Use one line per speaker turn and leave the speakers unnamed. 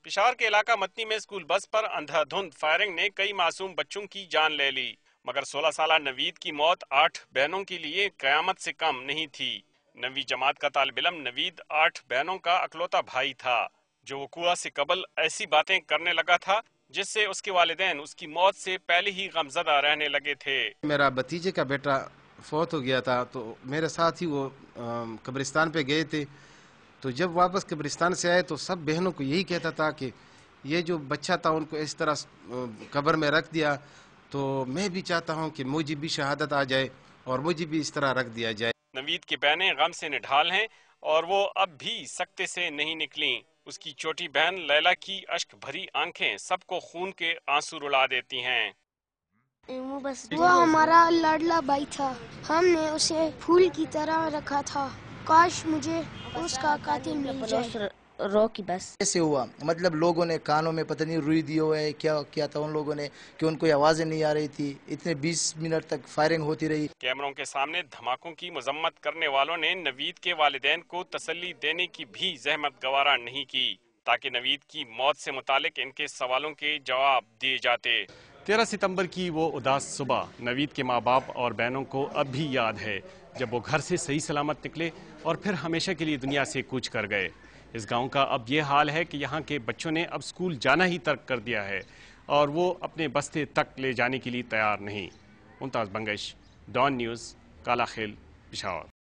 پشاور کے علاقہ متنی میں اسکول بس پر اندھا دھند فائرنگ نے کئی معصوم بچوں کی جان لے لی، مگر 16 سالہ نوید کی موت 8 بہنوں کے لیے قیامت سے کم نہیں تھی۔ 9ویں جماعت کا طالب علم نوید 8 بہنوں کا اکلوتا بھائی تھا، جو وقوع سے قبل ایسی باتیں کرنے لگا تھا جس سے اس کے والدین اس کی موت سے پہلے ہی غمزدہ رہنے لگے تھے۔
میرا بھتیجے کا بیٹا فوت ہو گیا تھا، تو میرے ساتھ ہی وہ قبرستان پہ گئے تھے۔ تو جب واپس قبرستان سے آئے تو سب بہنوں کو یہی کہتا تھا کہ یہ جو بچہ تھا ان کو اس طرح قبر میں رکھ دیا، تو میں بھی چاہتا ہوں کہ مجھے بھی شہادت آ جائے اور مجھے بھی اس طرح رکھ دیا جائے۔
نوید کی بہنیں غم سے نڈھال ہیں اور وہ اب بھی سکتے سے نہیں نکلیں۔ اس کی چھوٹی بہن لیلا کی اشک بھری آنکھیں سب کو خون کے آنسو رلا دیتی ہیں۔
وہ ہمارا لاڈلا بھائی تھا، ہم نے اسے پھول کی طرح رکھا تھا، کاش مجھے اس کا قاتل مل جائے۔
روکی بس
ایسے ہوا، مطلب لوگوں نے کانوں میں پتہ نہیں روئی دی ہوئے کیا کیا تھا ان لوگوں نے کہ ان کو آوازیں نہیں آ رہی تھی، اتنے 20 منٹ تک فائرنگ ہوتی رہی۔
کیمروں کے سامنے دھماکوں کی مذمت کرنے والوں نے نوید کے والدین کو تسلی دینے کی بھی زحمت گوارا نہیں کی تاکہ نوید کی موت سے متعلق ان کے سوالوں کے جواب دیے جاتے۔ 13 ستمبر کی وہ اداس صبح نوید کے ماں باپ اور بہنوں کو اب بھی یاد ہے، جب وہ گھر سے صحیح سلامت نکلے اور پھر ہمیشہ کے لیے دنیا سے کوچ کر گئے۔ اس گاؤں کا اب یہ حال ہے کہ یہاں کے بچوں نے اب اسکول جانا ہی ترک کر دیا ہے اور وہ اپنے بستے تک لے جانے کے لیے تیار نہیں۔ ممتاز بنگش، ڈان نیوز، کالا خیل، پشاور۔